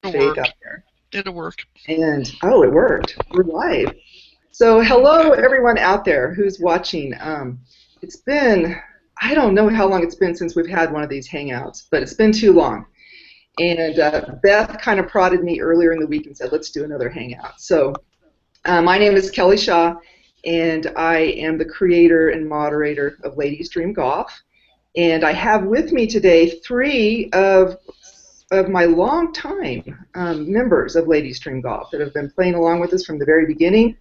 It'll fake work. up there. It'll work. And, oh, it worked. We're live. So hello, everyone out there who's watching. It's been, I don't know how long it's been since we've had one of these Hangouts, but it's been too long. And Beth kind of prodded me earlier in the week and said, let's do another Hangout. So my name is Kelly Shaw, and I am the creator and moderator of Ladies Dream Golf. And I have with me today three of my longtime members of Ladies Dream Golf that have been playing along with us from the very beginning.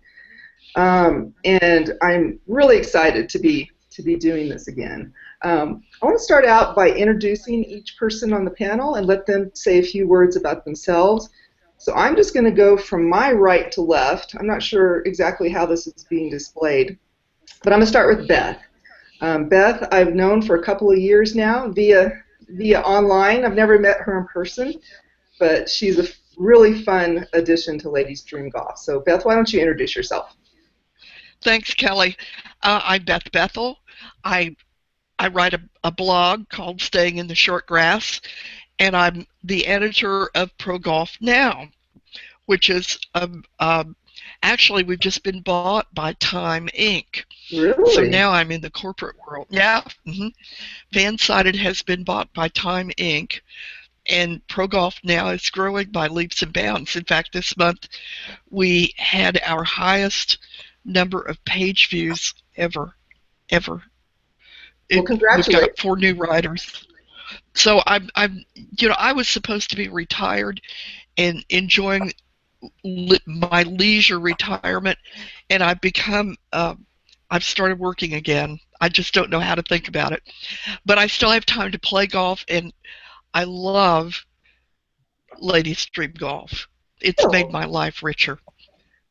And I'm really excited to be doing this again. I want to start out by introducing each person on the panel and let them say a few words about themselves. So I'm just going to go from my right to left. I'm not sure exactly how this is being displayed, but I'm going to start with Beth. Beth, I've known for a couple of years now via online. I've never met her in person, but she's a really fun addition to Ladies Dream Golf. So Beth, why don't you introduce yourself? Thanks, Kelly. I'm Beth Bethel. I write a blog called Staying in the Short Grass, and I'm the editor of Pro Golf Now, which is actually we've just been bought by Time Inc. Really? So now I'm in the corporate world. Yeah. Fansided has been bought by Time Inc. And Pro Golf Now is growing by leaps and bounds. In fact, this month we had our highest number of page views ever. Well, congratulations. We've got 4 new writers. So I was supposed to be retired and enjoying my leisure retirement, and I've started working again. I just don't know how to think about it. But I still have time to play golf, and I love Ladies Dream Golf. It's made my life richer.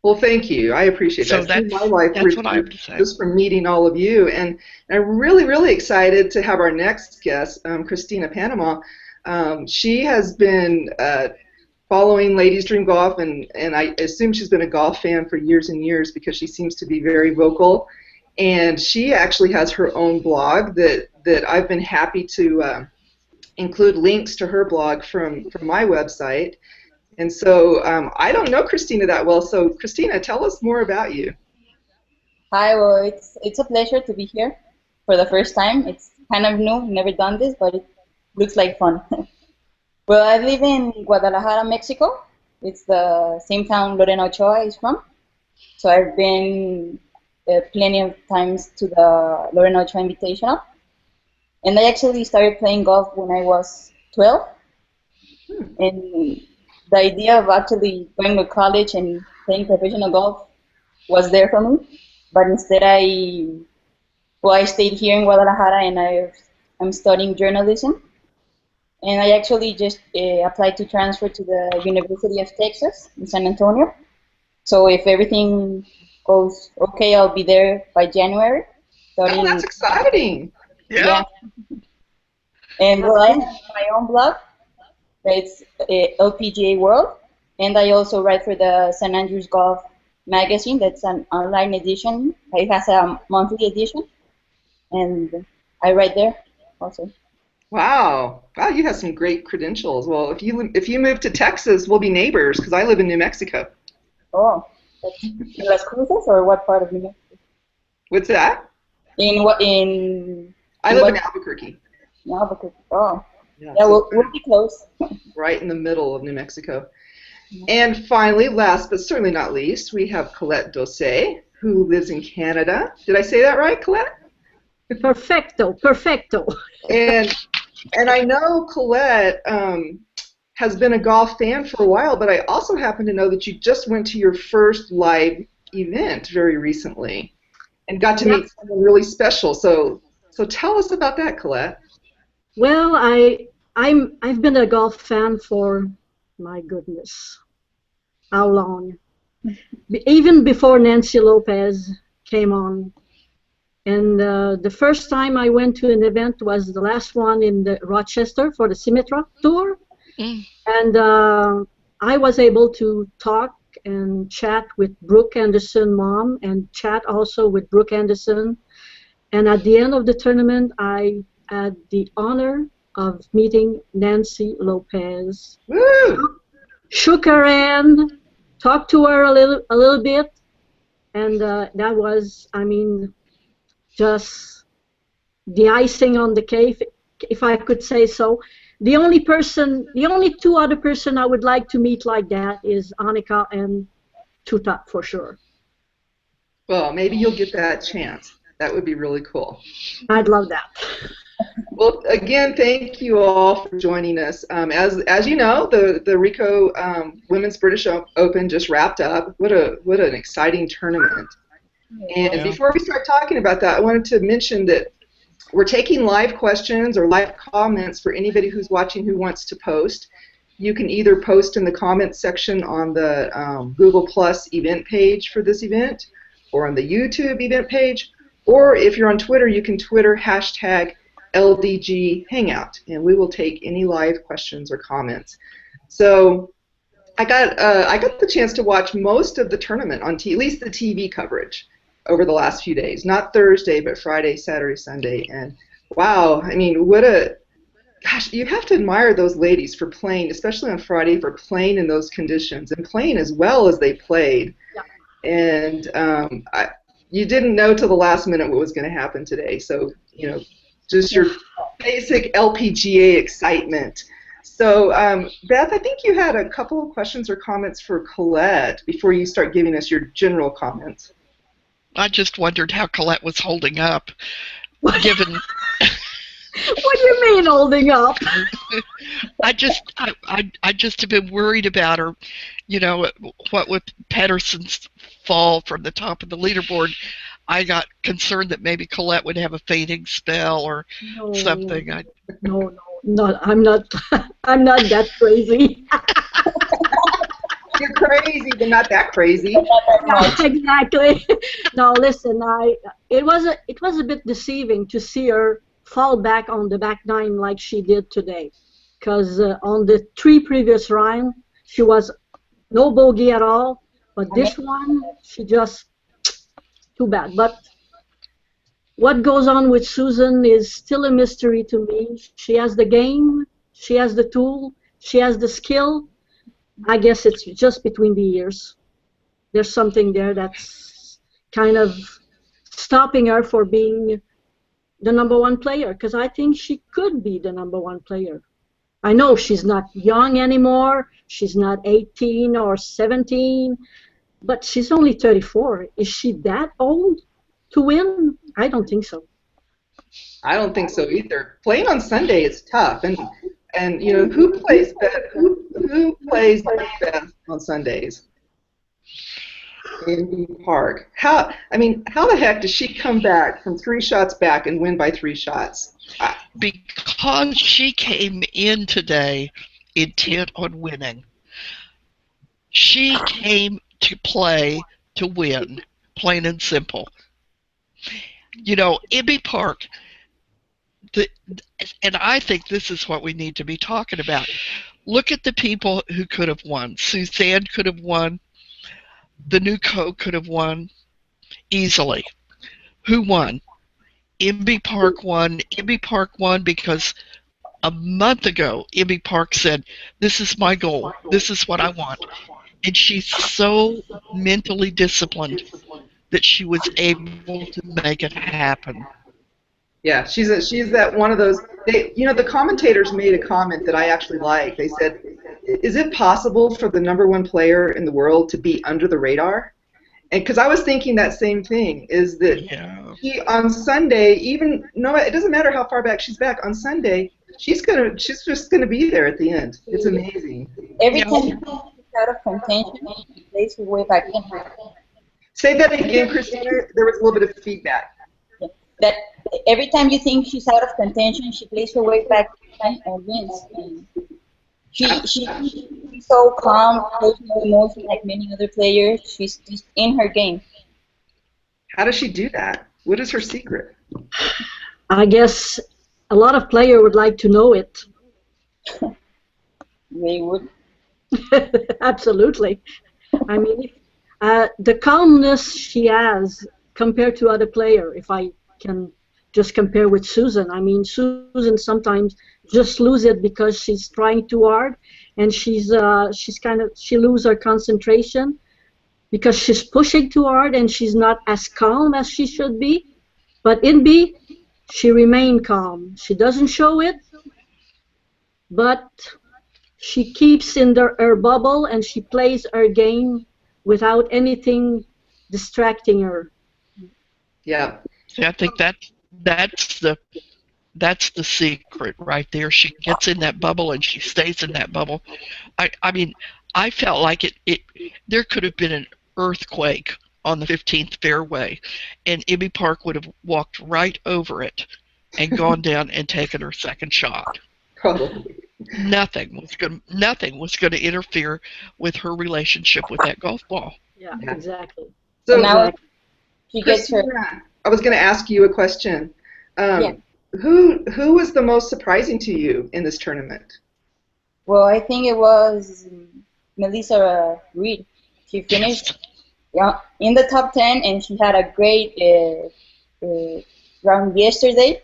Well, thank you. I appreciate that. So that's my life what I have to say. Just from meeting all of you, and I'm really, really excited to have our next guest, Cristina Panama. She has been following Ladies Dream Golf, and I assume she's been a golf fan for years and years because she seems to be very vocal. And she actually has her own blog that I've been happy to include links to her blog from my website. And so I don't know Cristina that well, so Cristina, tell us more about you. Hi, well, it's a pleasure to be here for the first time. It's kind of new, never done this, but it looks like fun. Well, I live in Guadalajara, Mexico. It's the same town Lorena Ochoa is from. So I've been plenty of times to the Lorena Ochoa Invitational. And I actually started playing golf when I was 12. And the idea of actually going to college and playing professional golf was there for me, but instead I stayed here in Guadalajara and I'm studying journalism, and I actually just applied to transfer to the University of Texas in San Antonio. So if everything goes okay, I'll be there by January. Oh, that's exciting! Yeah. And well, I have my own blog. It's LPGA World, and I also write for the San Andrews Golf magazine. That's an online edition. It has a monthly edition, and I write there also. Wow, you have some great credentials. Well, if you move to Texas, we'll be neighbors because I live in New Mexico. Oh, that's in Las Cruces, or what part of New Mexico? What's that? I live in Albuquerque. Albuquerque. Oh. Yeah, so we'll be close. Right in the middle of New Mexico. And finally, last but certainly not least, we have Colette Doucet, who lives in Canada. Did I say that right, Colette? Perfecto. And I know Colette has been a golf fan for a while, but I also happen to know that you just went to your first live event very recently and got to meet someone really special. So tell us about that, Colette. Well, I've been a golf fan for, my goodness, how long? Even before Nancy Lopez came on. And the first time I went to an event was the last one in Rochester for the Symmetra Tour. And I was able to talk and chat with Brooke Anderson, mom, and chat also with Brooke Anderson. And at the end of the tournament, I had the honor of meeting Nancy Lopez. Woo! shook her hand, talked to her a little bit, and that was, I mean, just the icing on the cake, if I could say so. The only two other person I would like to meet like that is Annika and Tuta for sure. Well, maybe you'll get that chance. That would be really cool. I'd love that. Well, again, thank you all for joining us. As you know, the Ricoh Women's British Open just wrapped up. What an exciting tournament! And before we start talking about that, I wanted to mention that we're taking live questions or live comments for anybody who's watching who wants to post. You can either post in the comments section on the Google Plus event page for this event, or on the YouTube event page, or if you're on Twitter, you can Twitter hashtag LDG Hangout, and we will take any live questions or comments. So I got the chance to watch most of the tournament on at least the TV coverage over the last few days. Not Thursday, but Friday, Saturday, Sunday. And wow, I mean, gosh, you have to admire those ladies for playing, especially on Friday, for playing in those conditions and playing as well as they played. Yeah. And you didn't know till the last minute what was going to happen today. So, you know, just your basic LPGA excitement. So, Beth, I think you had a couple of questions or comments for Colette before you start giving us your general comments. I just wondered how Colette was holding up, given... What do you mean holding up? I just have been worried about her. You know, what with Pedersen's fall from the top of the leaderboard, I got concerned that maybe Colette would have a fainting spell or something. No, I'm not that crazy. You're crazy, but not that crazy. No, exactly. No, listen, it was a bit deceiving to see her fall back on the back nine like she did today, because on the 3 previous rounds she was no bogey at all, but this one she just too bad. But what goes on with Susan is still a mystery to me. She has the game, she has the tool, she has the skill. I guess it's just between the ears. There's something there that's kind of stopping her for being the #1 player, because I think she could be the #1 player. I know she's not young anymore, she's not 18 or 17, but she's only 34. Is she that old to win? I don't think so. I don't think so either. Playing on Sunday is tough, and you know, who plays best on Sundays? In Park. How the heck does she come back from 3 shots back and win by 3 shots? Because she came in today intent on winning. She came to play to win, plain and simple. You know, Ibby Park, and I think this is what we need to be talking about. Look at the people who could have won. Suzanne could have won. The new Ricoh could have won easily. Who won? Ibby Park won. Ibby Park won because a month ago, Ibby Park said, "This is my goal. This is what I want." And she's so mentally disciplined that she was able to make it happen. Yeah, she's that one of those. You know, the commentators made a comment that I actually like. They said, "Is it possible for the #1 player in the world to be under the radar?" And because I was thinking that same thing, is that she on Sunday, even no, it doesn't matter how far back she's back on Sunday, she's just gonna be there at the end. It's amazing. Every time she's out of contention, she plays her way back in. Say that again, Cristina. There was a little bit of feedback. That every time you think she's out of contention, she plays her way back and wins. And she's so calm, shows no emotion like many other players. She's just in her game. How does she do that? What is her secret? I guess a lot of players would like to know it. They would. Absolutely. I mean, the calmness she has compared to other players, if I can just compare with Susan. I mean, Susan sometimes just loses it because she's trying too hard, and she lose her concentration because she's pushing too hard and she's not as calm as she should be. But in B, she remained calm. She doesn't show it, but she keeps in her bubble and she plays her game without anything distracting her. Yeah. See, I think that's the secret right there. She gets in that bubble and she stays in that bubble. I mean, I felt like there could have been an earthquake on the 15th fairway, and Ibby Park would have walked right over it and gone down and taken her second shot. Probably. Nothing was going to interfere with her relationship with that golf ball. Yeah, exactly. So now she gets her. Cristina, I was going to ask you a question. Yeah. Who was the most surprising to you in this tournament? Well, I think it was Melissa Reed. She finished in the top 10, and she had a great round yesterday.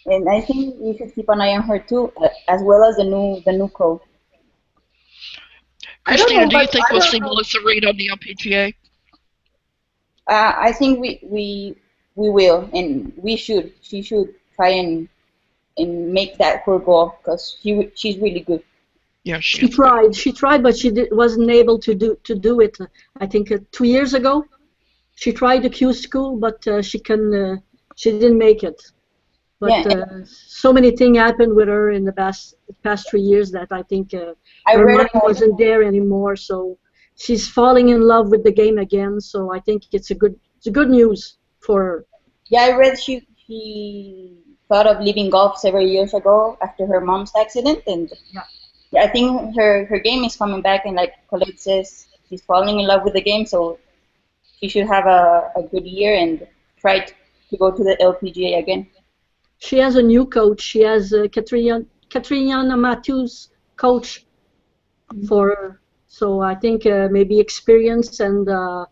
And I think we should keep an eye on her too, as well as the new pro. Cristina, do you think we'll see Melissa Reed on the LPGA? I think we will, and we should. She should try and make that her goal because she's really good. Yeah, she tried. She tried, but she wasn't able to do it. I think 2 years ago, she tried the Q school, but she didn't make it. But so many things happened with her in the past 3 years that I think her mind wasn't there anymore. So she's falling in love with the game again. So I think it's a good news for her. Yeah, I read she thought of leaving golf several years ago after her mom's accident, and I think her game is coming back. And like Colette says, she's falling in love with the game. So she should have a good year and try to go to the LPGA again. She has a new coach. She has Katrina Matthews coach for her. So I think maybe experience and the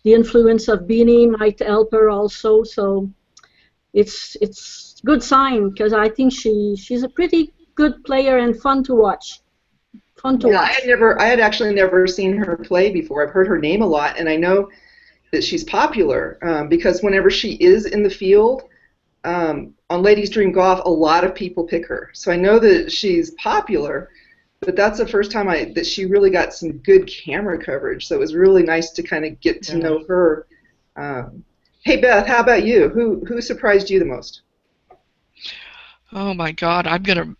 influence of Beanie might help her also. So it's good sign because I think she's a pretty good player and fun to watch. Watch. I had actually never seen her play before. I've heard her name a lot, and I know that she's popular because whenever she is in the field. On Ladies Dream Golf, a lot of people pick her. So I know that she's popular, but that's the first time that she really got some good camera coverage. So it was really nice to kind of get to know her. Hey, Beth, how about you? Who surprised you the most? Oh, my God. I'm going to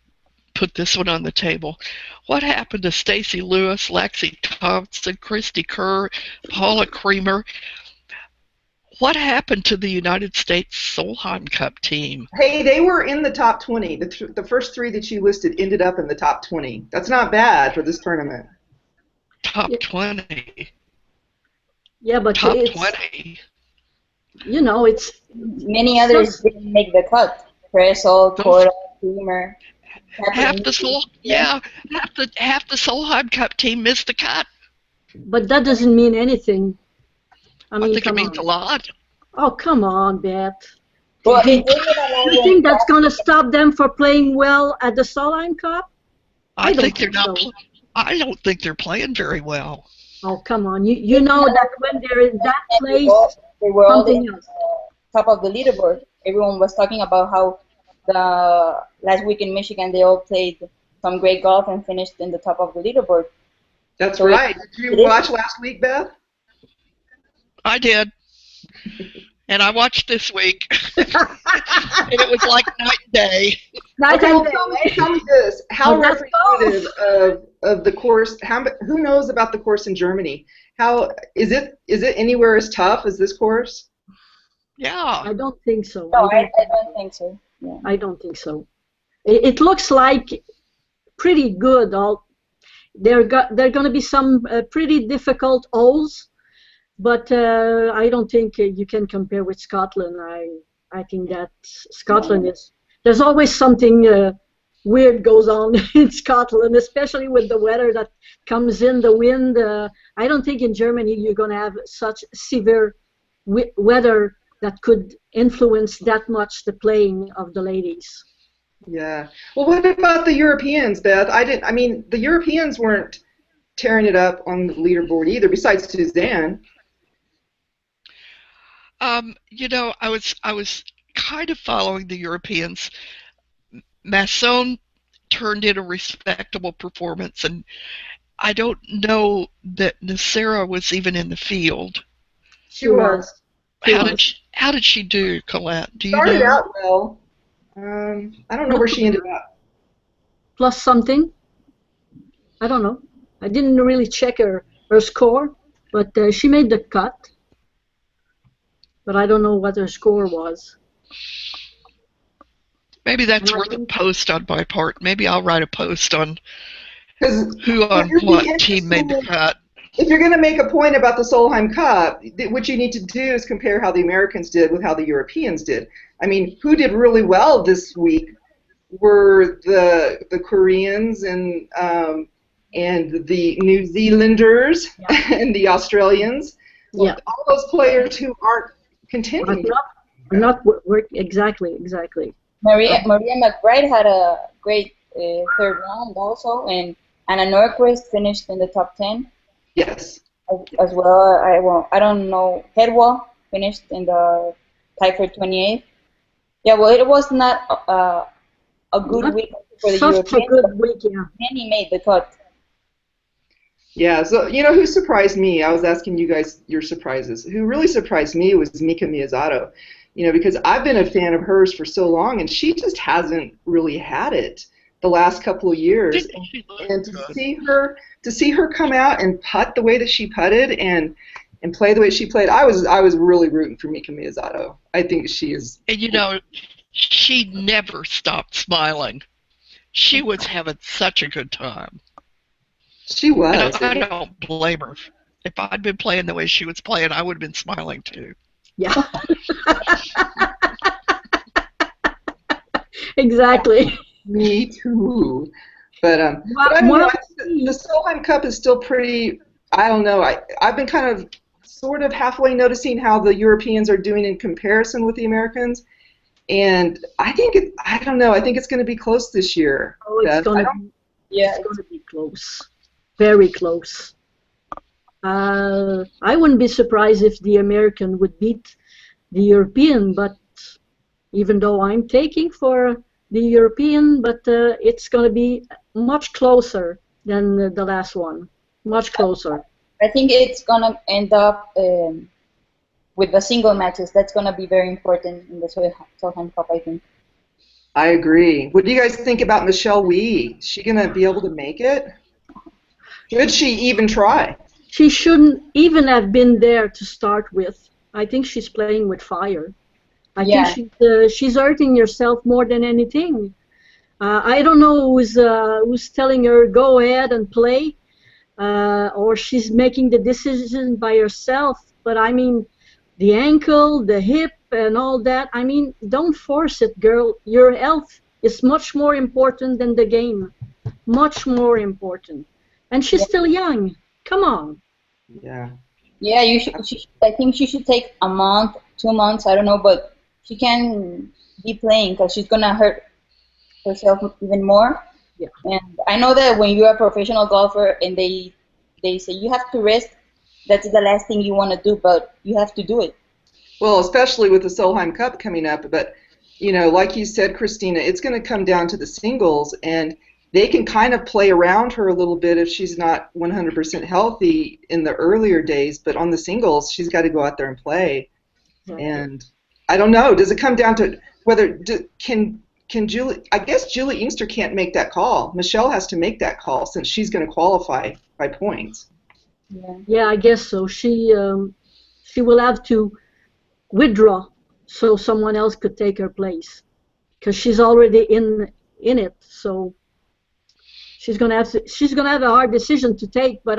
put this one on the table. What happened to Stacy Lewis, Lexi Thompson, Christy Kerr, Paula Creamer? What happened to the United States Solheim Cup team? Hey, they were in the top 20. The first three that you listed ended up in the top 20. That's not bad for this tournament. Top 20? Yeah, but top 20. You know, it's... Many others didn't make the cut. Pressel, Cora, Creamer. Half the Solheim Cup team missed the cut. But that doesn't mean anything. I think it means a lot. Oh, come on, Beth. Well, you think that's going to stop them from playing well at the Solheim Cup? I think they're not. So. I don't think they're playing very well. Oh, come on. You know that when they're in that place, they were all the top of the leaderboard. Everyone was talking about how the last week in Michigan they all played some great golf and finished in the top of the leaderboard. That's so right. Did you watch last week, Beth? I did, and I watched this week, and it was like night and day. Tell me this: how representative of the course? Who knows about the course in Germany? How is it? Is it anywhere as tough as this course? Yeah, I don't think so. No, I don't think so. Yeah. I don't think so. It looks like pretty good. There are going to be some pretty difficult holes. But I don't think you can compare with Scotland. I think that Scotland is... There's always something weird goes on in Scotland, especially with the weather that comes in, the wind. I don't think in Germany you're going to have such severe weather that could influence that much the playing of the ladies. Yeah. Well, what about the Europeans, Beth? I mean, the Europeans weren't tearing it up on the leaderboard either, besides Suzanne. I was kind of following the Europeans. Masson turned in a respectable performance, and I don't know that Nacera was even in the field. She was. She How did was. she do, Colette? Do you Started know? out well. I don't know where she ended up. Plus something. I don't know. I didn't really check her score, but she made the cut. But I don't know what her score was. Maybe And that's I worth a think post on my part. Maybe I'll write a post on Because who it on would be what team made the interesting. cut. If you're going to make a point about the Solheim Cup, what you need to do is compare how the Americans did with how the Europeans did. I mean, who did really well this week were the Koreans and the New Zealanders yeah, and the Australians. yeah. All those players who aren't But contending. not work exactly. Maria McBride had a great third round also, and Anna Norquist finished in the top 10 Yes. as well. I don't know. Headwall finished in the tie for 28th. Yeah, well, it was not a good Not week for the such a Europeans, but good week, yeah. many made the cut. Yeah, so you know who surprised me? I was asking you guys your surprises. Who really surprised me was Mika Miyazato. You know, because I've been a fan of hers for so long, and she just hasn't really had it the last couple of years. Didn't she look And good? to see her come out and putt the way that she putted and play the way she played, I was really rooting for Mika Miyazato. I think she is. And she never stopped smiling. She was having such a good time. She And was. I don't blame her. If I'd been playing the way she was playing, I would have been smiling too. Yeah. Exactly. Me too. But Well, I don't know. well, The Solheim Cup is still pretty. I don't know. I've been kind of sort of halfway noticing how the Europeans are doing in comparison with the Americans, and I think I don't know. I think it's going to be close this year. oh, it's Beth. gonna be Yeah, it's gonna be close, very close. I wouldn't be surprised if the American would beat the European, but even though I'm taking for the European, but it's going to be much closer than the last one. Much closer. I think it's gonna end up with the single matches. That's gonna be very important in the Solheim Cup, I think. I agree. What do you guys think about Michelle Wee? Is she going to be able to make it? Should she even try? She shouldn't even have been there to start with. I think she's playing with fire. I Yeah. think she's hurting herself more than anything. I don't know who's telling her go ahead and play, or she's making the decision by herself. But I mean, the ankle, the hip, and all that. I mean, don't force it, girl. Your health is much more important than the game. Much more important. And she's still young. Come on. Yeah. Yeah, I think she should take a month, 2 months, I don't know, but she can be playing because she's gonna hurt herself even more. Yeah. And I know that when you're a professional golfer and they say you have to rest, that's the last thing you want to do, but you have to do it. Well, especially with the Solheim Cup coming up, but like you said, Christina, it's going to come down to the singles, and they can kind of play around her a little bit if she's not 100% healthy in the earlier days, but on the singles, she's got to go out there and play. Exactly. And I don't know, does it come down to whether can Julie? I guess Julie Inkster can't make that call. Michelle has to make that call since she's going to qualify by points. Yeah. Yeah, I guess so. She will have to withdraw so someone else could take her place because she's already in it. So she's gonna have a hard decision to take. But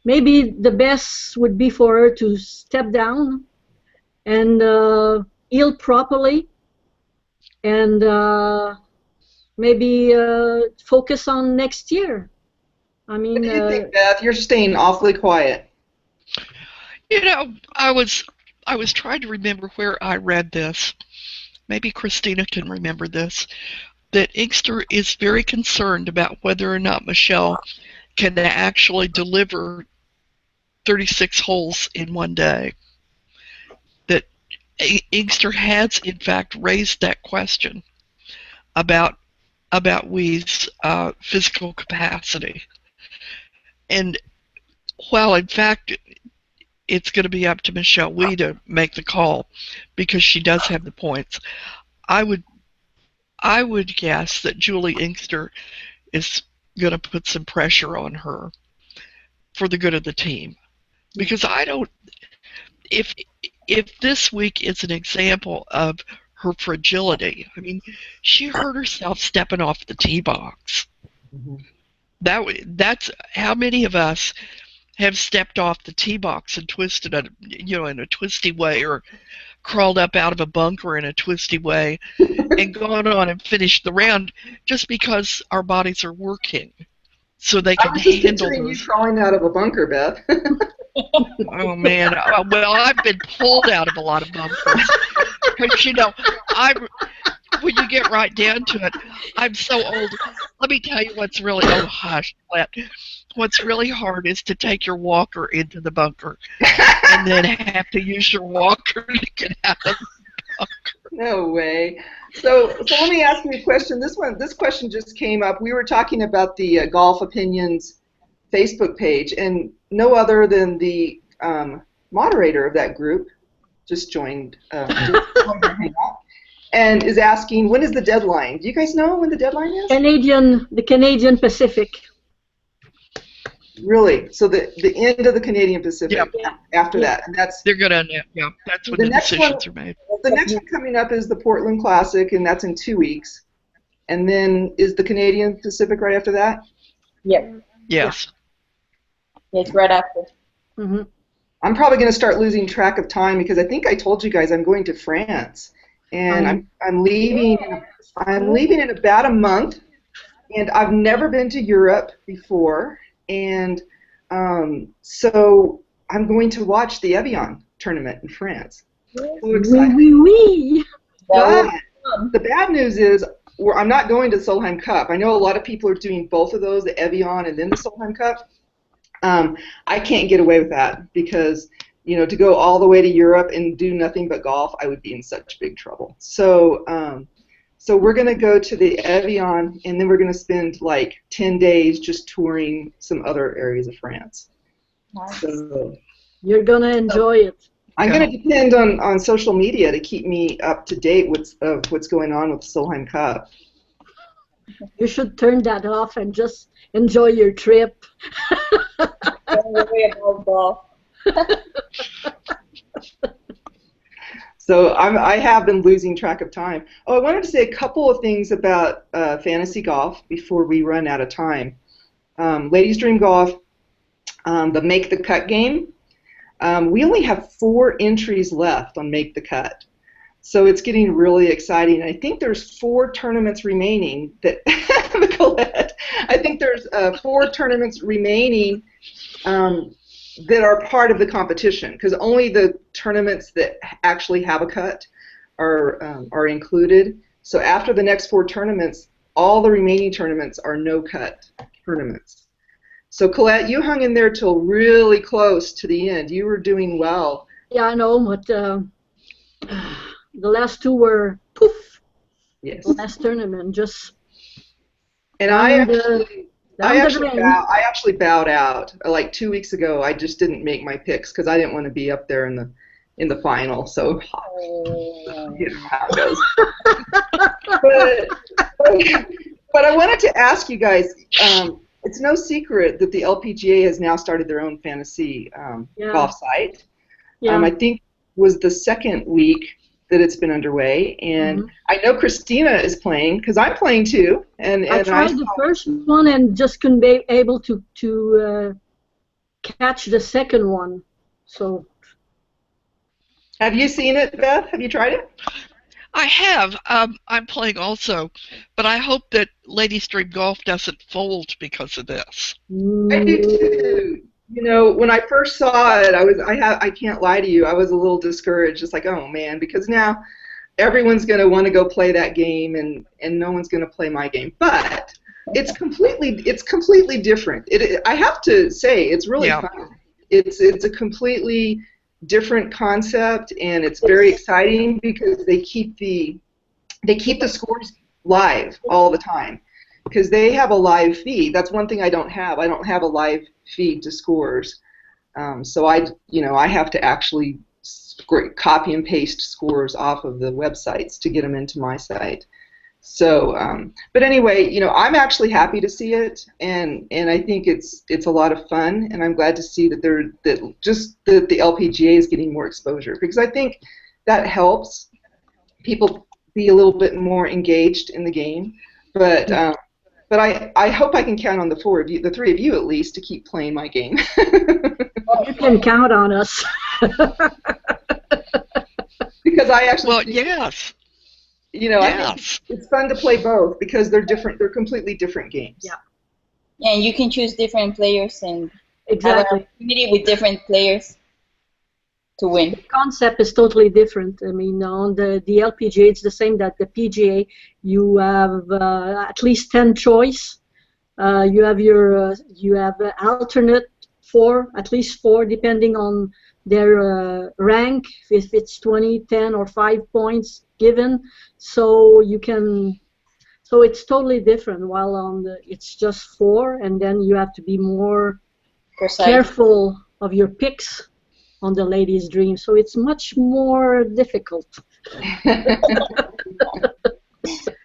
maybe the best would be for her to step down and heal properly and maybe focus on next year. I mean, What do you think, Beth? You're staying awfully quiet. I was trying to remember where I read this. Maybe Christina can remember this. that Inkster is very concerned about whether or not Michelle can actually deliver 36 holes in one day. That Inkster has, in fact, raised that question about Wee's physical capacity. And while, in fact, it's going to be up to Michelle Wee to make the call because she does have the points, I would guess that Julie Inkster is going to put some pressure on her for the good of the team. Because I don't, if this week is an example of her fragility, I mean, she hurt herself stepping off the tee box. Mm-hmm. That's how many of us have stepped off the tee box and twisted in a twisty way, or crawled up out of a bunker in a twisty way and gone on and finished the round just because our bodies are working so they can I was just handle picturing those. you crawling out of a bunker, Beth. Oh man, well, I've been pulled out of a lot of bunkers because when you get right down to it, I'm so old. Let me tell you what's really, oh hush, Colette. What's really hard is to take your walker into the bunker and then have to use your walker to get out of the bunker. No way. So let me ask you a question. This question just came up. We were talking about the Golf Opinions Facebook page, and no other than the moderator of that group just joined our Hangout, and is asking, when is the deadline? Do you guys know when the deadline is? The Canadian Pacific. Really? So the end of the Canadian Pacific. Yep. After that, and that's They're gonna, yeah, that's when the decisions are made. the next one coming up is the Portland Classic, and that's in 2 weeks. And then is the Canadian Pacific right after that? Yep. Yes. It's right after. Mm-hmm. I'm probably going to start losing track of time because I think I told you guys I'm going to France, and I'm leaving. I'm leaving in about a month, and I've never been to Europe before, and so I'm going to watch the Evian tournament in France. So excited. Wee. But the bad news is I'm not going to the Solheim Cup. I know a lot of people are doing both of those, the Evian and then the Solheim Cup. I can't get away with that because, to go all the way to Europe and do nothing but golf, I would be in such big trouble. So we're going to go to the Evian, and then we're going to spend like 10 days just touring some other areas of France. Nice. So You're going to enjoy it. I'm going to depend on social media to keep me up to date with what's going on with the Solheim Cup. You should turn that off and just enjoy your trip. Don't worry about golf. So I have been losing track of time. Oh, I wanted to say a couple of things about fantasy golf before we run out of time. Ladies Dream Golf, the Make the Cut game, we only have 4 entries left on Make the Cut. So it's getting really exciting. I think there's 4 tournaments remaining that Colette, I think there's 4 tournaments remaining that are part of the competition, because only the tournaments that actually have a cut are included. So after the next 4 tournaments, all the remaining tournaments are no cut tournaments. So Colette, you hung in there till really close to the end. You were doing well. Yeah, I know, but the last 2 were poof. Yes. The last tournament just. And I actually bowed out. Like 2 weeks ago, I just didn't make my picks because I didn't want to be up there in the final. So you know how it goes. but I wanted to ask you guys. It's no secret that the LPGA has now started their own fantasy golf site. Yeah. I think was the second week that it's been underway, and I know Cristina is playing because I'm playing too. And I tried the first one and just couldn't be able to catch the second one. So, have you seen it, Beth? Have you tried it? I have. I'm playing also, but I hope that Ladies Dream Golf doesn't fold because of this. I do too. When I first saw it, I can't lie to you, I was a little discouraged. Just like, oh man, because now everyone's going to want to go play that game, and no one's going to play my game. But it's completely different. I have to say, it's really fun. It's a completely different concept, and it's very exciting because they keep the scores live all the time, because they have a live feed. That's one thing I don't have. I don't have a live feed to scores, so I have to actually copy and paste scores off of the websites to get them into my site. So, but anyway, I'm actually happy to see it, and I think it's a lot of fun, and I'm glad to see that the LPGA is getting more exposure, because I think that helps people be a little bit more engaged in the game. But I hope I can count on the three of you at least, to keep playing my game. You can count on us. Because I actually. Well, yes. I think it's fun to play both, because they're different. They're completely different games. Yeah. Yeah, and you can choose different players and exactly have an activity with different players to win. The concept is totally different. I mean, on the LPGA, it's the same that the PGA. You have at least 10 choice. You have alternate at least four, depending on their rank, if it's 20, 10, or 5 points given. So it's totally different. While on it's just 4, and then you have to be more careful of your picks on the Ladies' Dream. So it's much more difficult.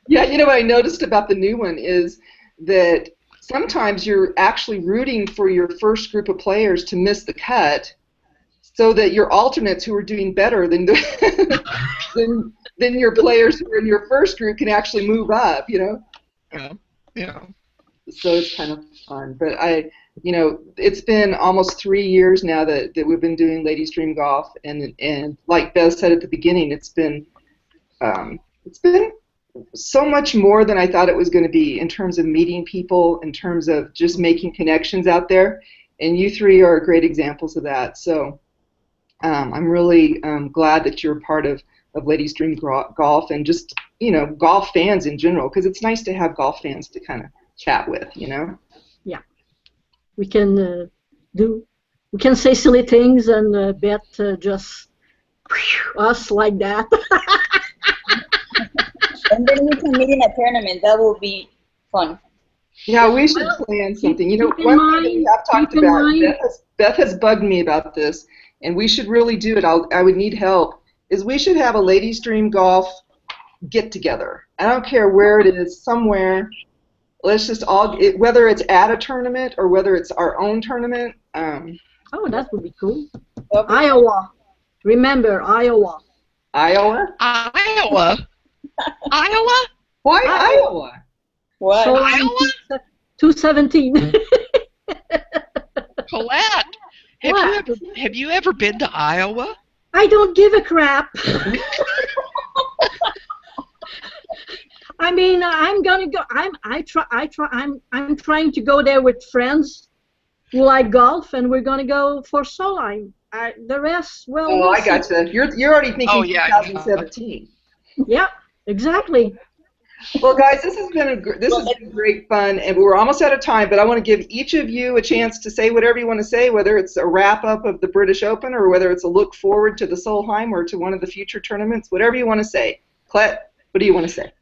Yeah, what I noticed about the new one is that sometimes you're actually rooting for your first group of players to miss the cut, so that your alternates who are doing better than your players who are in your first group can actually move up. Yeah. So it's kind of fun. But it's been almost 3 years now that we've been doing Ladies Dream Golf, and like Beth said at the beginning, it's been so much more than I thought it was going to be, in terms of meeting people, in terms of just making connections out there. And you three are great examples of that. So I'm really glad that you're part of Ladies Dream Golf, and just golf fans in general, because it's nice to have golf fans to kind of chat with. Yeah, we can say silly things, and bet just us like that. And then we can meet in a tournament. That will be fun. Yeah, we should plan something. One thing that we have talked about, Beth has bugged me about this, and we should really do it. I would need help. Is we should have a Ladies Dream Golf get together. I don't care where it is, somewhere. Let's just whether it's at a tournament or whether it's our own tournament. Oh, that would be cool. Iowa. Remember, Iowa. Iowa? Iowa? Why Iowa? What? So Iowa? 217. Colette, have you ever been to Iowa? I don't give a crap. I mean, I'm gonna go. I'm trying to go there with friends who like golf, and we're gonna go for Solheim. The rest, well. Oh, I gotcha. You're already thinking 2017. Yeah, exactly. Well, guys, this has been great fun, and we're almost out of time. But I want to give each of you a chance to say whatever you want to say, whether it's a wrap up of the British Open, or whether it's a look forward to the Solheim or to one of the future tournaments. Whatever you want to say. Colette, what do you want to say?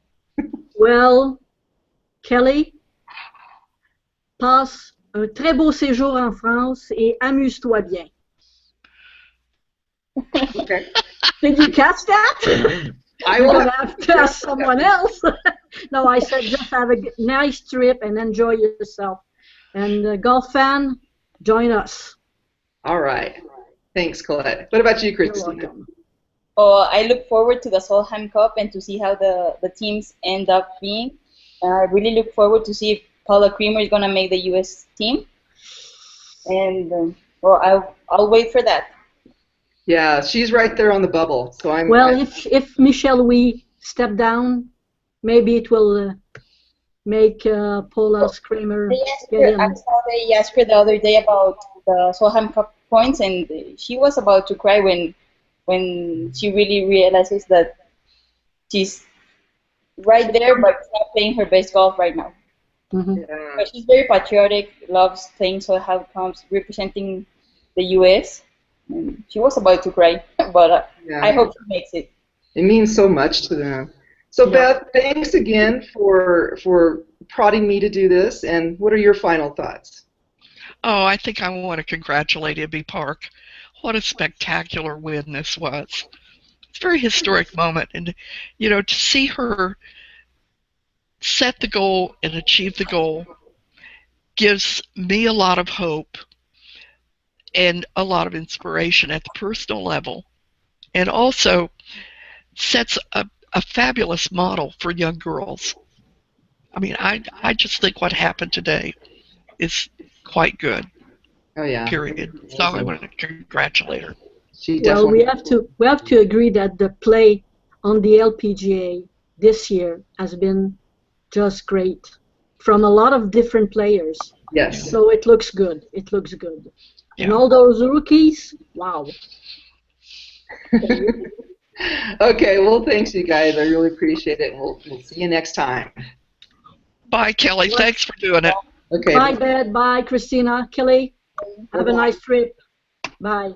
Well, Kelly, passe un très beau séjour en France et amuse-toi bien. Okay. Did you catch that? I You're will going to have to ask someone else. No, I said just have a nice trip and enjoy yourself. And golf fan, join us. All right. Thanks, Colette. What about you, Cristina? Oh, I look forward to the Solheim Cup and to see how the teams end up being. I really look forward to see if Paula Creamer is going to make the U.S. team. And, I'll wait for that. Yeah, she's right there on the bubble. So if Michelle Wee step down, maybe it will make Paula Creamer get in. I saw they asked her the other day about the Solheim Cup points, and she was about to cry when she really realizes that she's right there, but she's not playing her best golf right now. Mhm. Yeah. But she's very patriotic, loves playing so how it comes, representing the U.S. And she was about to cry, but I Yeah. hope she makes it. It means so much to them. So Yeah. Beth, thanks again for prodding me to do this. And what are your final thoughts? Oh, I think I want to congratulate Ibby Park. What a spectacular win this was. It's a very historic moment, and to see her set the goal and achieve the goal gives me a lot of hope and a lot of inspiration at the personal level, and also sets a fabulous model for young girls. I mean, I just think what happened today is quite good, Oh yeah, period. So I amazing. want to congratulate her. She Well, definitely. we have to agree that the play on the LPGA this year has been just great from a lot of different players. Yeah. Yes. So it looks good. It looks good. And Yeah. all those rookies, wow. Okay. Well, thanks you guys. I really appreciate it. We'll see you next time. Bye, Kelly. Thanks for doing it. Okay. Bye, Beth. Bye, Christina. Kelly. Have a Bye-bye. nice trip. Bye.